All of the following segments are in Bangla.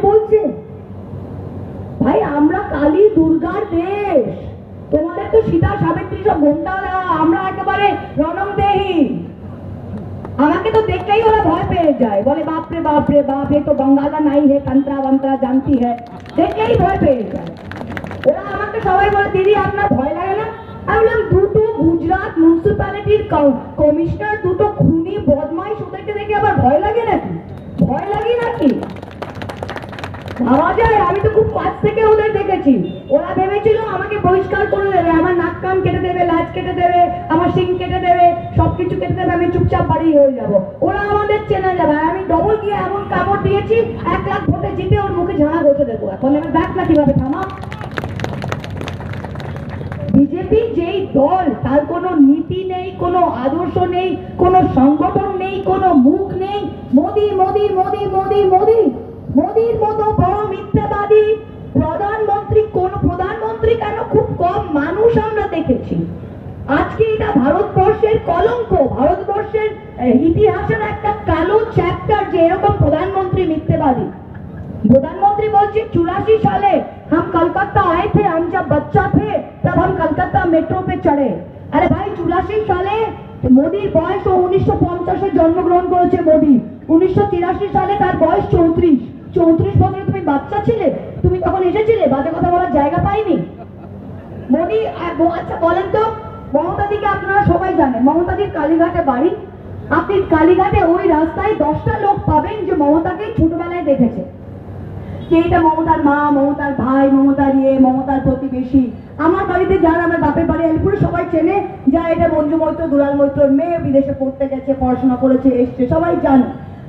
বলছে ভাই আমরা কালী দুর্গার দেশ, তোমাদের তো সীতা সাবিত্রী সব ঘোমটারা, আমরা একেবারে রণংদেহী। আমাকে তো দেখলেই ওরা ভয় পেয়ে যায়, বলে বাপ রে বাপ রে বাপ, এ তো বঙ্গালা নাই হে, তন্ত্রা বন্ত্রা জানতি হে, দেখলেই ভয় পেয়ে যায় ওরা। আমাকে সবাই বলে দিদি আপনার ভয় লাগে না? আমি বললাম দুটো গুজরাট মিউনিসিপ্যালিটির কমিশনার, দুটো খুনি বদমাইশ, ওদেরকে দেখে আবার ভয় লাগে নাকি? ভয় লাগে নাকি? ভাবা যায়? আমি তো খুব কাছ থেকে ওদের দেখেছি। ওরা ভেবেছিল আমাকে বহিষ্কার করে দেবে, আমার নাক কান কেটে দেবে, লাজ কেটে দেবে, আমার শিং কেটে দেবে, সবকিছু কেটে দেবে, আমি চুপচাপ বাড়ি হয়ে যাব। ওরা আমাদের চেনা যাবে। আমি ডবল গিয়ে এমন কামড় দিয়েছি, 1 লাখ ভোটে জিতে ওর মুখে ঝাড়া ঘষে দেবো। এখন আমি দেখ না কিভাবে থামা। বিজেপি যেই দল, তার কোনো নীতি নেই, কোনো আদর্শ নেই, কোনো সংগঠন নেই, কোনো মুখ নেই। মোদি মোদি মোদি মোদি মোদি, মোদির মতো বড় মিথ্যাবাদী প্রধানমন্ত্রী, কোন প্রধানমন্ত্রী কেন, খুব কম মানুষ আমরা দেখেছি। আজকে এটা ভারতবর্ষের কলঙ্ক, ভারতবর্ষের ইতিহাসের একটা কালো চ্যাপ্টার যে এরকম প্রধানমন্ত্রী মিথ্যাবাদী। प्रधानमंत्री बोलছে 84 साले हम कलकत्ता आए थे, हम जब बच्चा थे तब हम कलकत्ता मेट्रो पे चढ़े। अरे भाई 84 साले মোদির বয়স 1950 জন্মগ্রহণ করেছে মোদি, 1983 সালে তার বয়স 34। 34 বছরে তুমি বাচ্চা ছিলে? তুমি তখন এসেছিলে? বাজে কথা বলার জায়গা পাইনি মোদি। আচ্ছা বলেন তো, মমতাদিকে আপনারা সবাই জানেন, মমতাদির কালীঘাটে বাড়ি। আপনি কালীঘাটে ওই রাস্তায় 10টা লোক পাবেন যে মমতাকে ছোটবেলায় দেখেছে, এটা মমতার মা, মমতার ভাই, মমতার মমতার প্রতিবেশী। আমার বাড়িতে যারা, আমার বাপের বাড়ি আলিপুরে, সবাই চেনে যা এটা মঞ্জু মৈত্র, দুলাল মৈত্রর মেয়ে, বিদেশে পড়তে গেছে, পড়াশোনা করেছে, এসছে, সবাই জানে।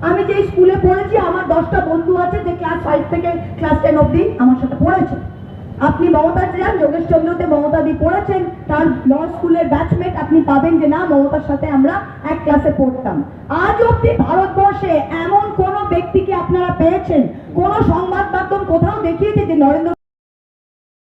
আমি যে স্কুলে পড়েছি, আমার 10টা বন্ধু আছে যে ক্লাস 5 থেকে ক্লাস 10 অব্দি আমার সাথে পড়েছে। আপনি মমতার যান, যোগেশ চন্দ্রতে মমতাদি পড়েছেন, তার ল স্কুলের ব্যাচমেট আপনি পাবেন যে না মমতার সাথে আমরা এক ক্লাসে পড়তাম। আজ অব্দি ভারতবর্ষে এমন কোন ব্যক্তিকে আপনারা পেয়েছেন, কোন সংবাদ মাধ্যম কোথাও দেখিয়েছে যে নরেন্দ্র